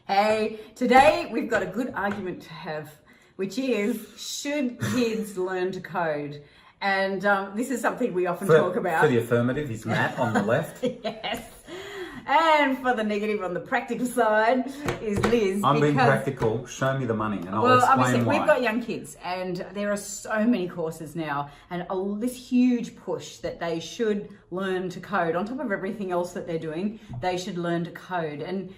Hey, today we've got a good argument to have, which is, should kids learn to code? And this is something we often talk about. For the affirmative is Matt on the left. Yes. And for the negative on the practical side is Liz. I'm being practical. Show me the money and I'll explain obviously, why. we've got young kids and there are so many courses now and this huge push that they should learn to code. On top of everything else that they're doing, they should learn to code. And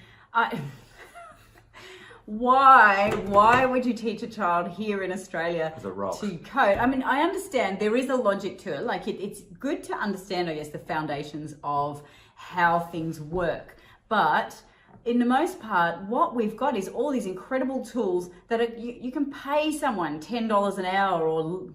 why would you teach a child here in Australia to code? I mean, I understand there is a logic to it. Like it's good to understand, I guess, the foundations of how things work. But in the most part, what we've got is all these incredible tools that you can pay someone $10 an hour or,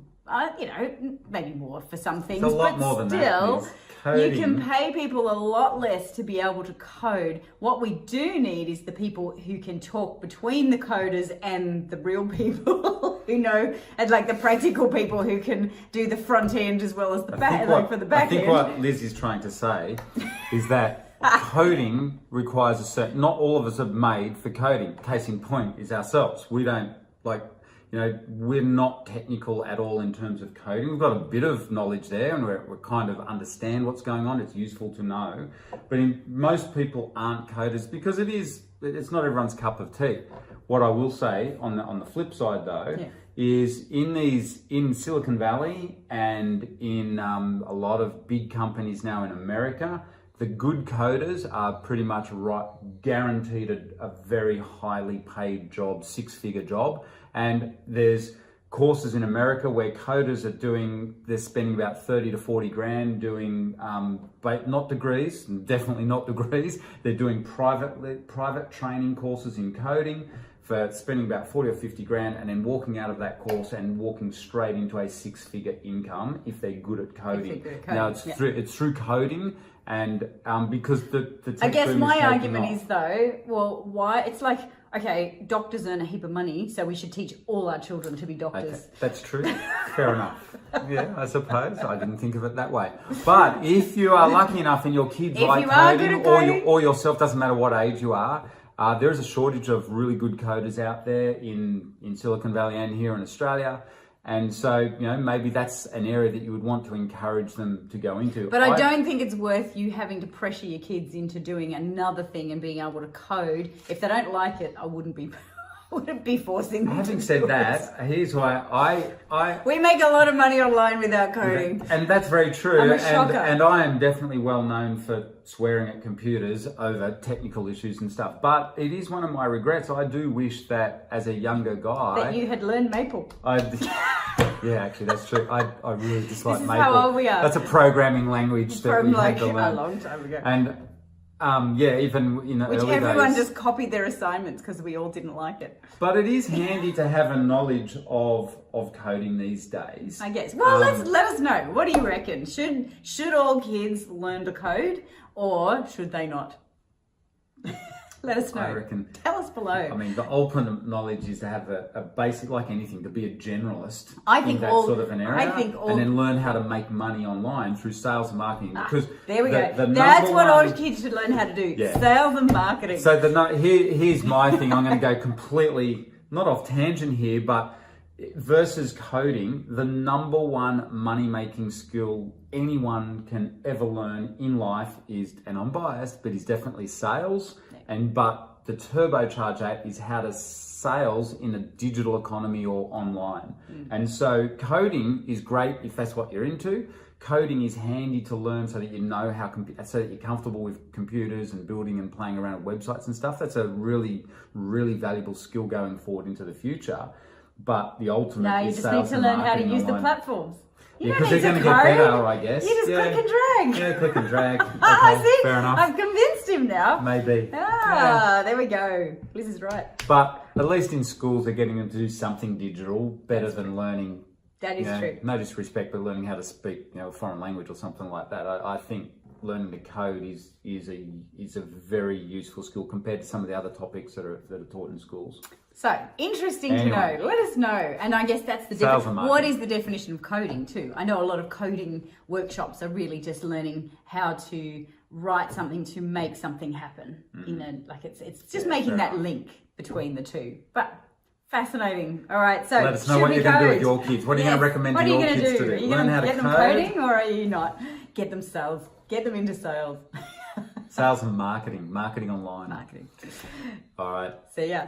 maybe more for some things. It's a lot more than that. You can pay people a lot less to be able to code. What we do need is the people who can talk between the coders and the real people who know, and like the practical people who can do the front end as well as the back, for the back end. I think what Liz is trying to say is that coding requires a certain, not all of us are made for coding. Case in point is ourselves. We don't we're not technical at all in terms of coding. We've got a bit of knowledge there and we kind of understand what's going on. It's useful to know. But most people aren't coders because it's not everyone's cup of tea. What I will say on the flip side though, is in Silicon Valley and in a lot of big companies now in America, the good coders are pretty much guaranteed a very highly paid job, 6-figure job. And there's courses in America where coders they're spending about 30 to 40 grand doing, but not degrees, definitely not degrees. They're doing private training courses in coding for spending about 40 or 50 grand and then walking out of that course and walking straight into a 6-figure income if they're good at coding. Now it's through coding. And because the I guess my argument is though, well, why it's like, okay, doctors earn a heap of money, so we should teach all our children to be doctors. Okay, that's true. Fair enough. Yeah, I suppose. I didn't think of it that way. But if you are lucky enough and your kids like coding or yourself, doesn't matter what age you are, there is a shortage of really good coders out there in Silicon Valley and here in Australia. And so, maybe that's an area that you would want to encourage them to go into. But I don't think it's worth you having to pressure your kids into doing another thing and being able to code. If they don't like it, I wouldn't be forcing them. Having said that, here's why we make a lot of money online without coding. And that's very true. I'm a shocker. And I am definitely well known for swearing at computers over technical issues and stuff. But it is one of my regrets. I do wish that as a younger guy... that you had learned Maple. Yeah, actually, that's true. I really dislike Maple. This is how old we are. That's a programming language that we had to learn. A long time ago. And even which early everyone days, just copied their assignments because we all didn't like it. But it is handy to have a knowledge of coding these days. I guess. Well, let us know. What do you reckon? Should all kids learn to code, or should they not? Let us know. I reckon. Tell us below. I mean, the ultimate knowledge is to have a basic, like anything, to be a generalist in that sort of an area, and then learn how to make money online through sales and marketing. Because there we go. That's what all kids should learn how to do. Yeah. Sales and marketing. So here's my thing. I'm going to go completely, not off tangent here, but versus coding, the number one money-making skill anyone can ever learn in life is, and I'm biased, but is definitely sales. But the turbocharge that is how to sales in a digital economy or online. And so coding is great if that's what you're into. Coding is handy to learn so that you know so that you're comfortable with computers and building and playing around with websites and stuff. That's a really, really valuable skill going forward into the future. But the ultimate is sales and marketing. No, you just need to learn how to use the platforms. Because they're going to get better, I guess. You just click and drag. Yeah, click and drag. Okay, fair enough. I've convinced him now. Maybe. There we go. Liz is right. But at least in schools, they're getting them to do something digital better than learning. That is true. No disrespect, but learning how to speak, a foreign language or something like that. I think learning to code is a very useful skill compared to some of the other topics that are taught in schools. So, interesting to know. Let us know. And I guess that's the difference. What is the definition of coding too? I know a lot of coding workshops are really just learning how to write something to make something happen in a, like it's just making that link between the two. But fascinating. All right, so let us know what you're going to do with your kids. What are you going to recommend to your kids to do? Are you Learn going how to to get them coding, or are you not? Get them sales. Get them into sales. Sales and marketing online. Marketing. All right. See ya.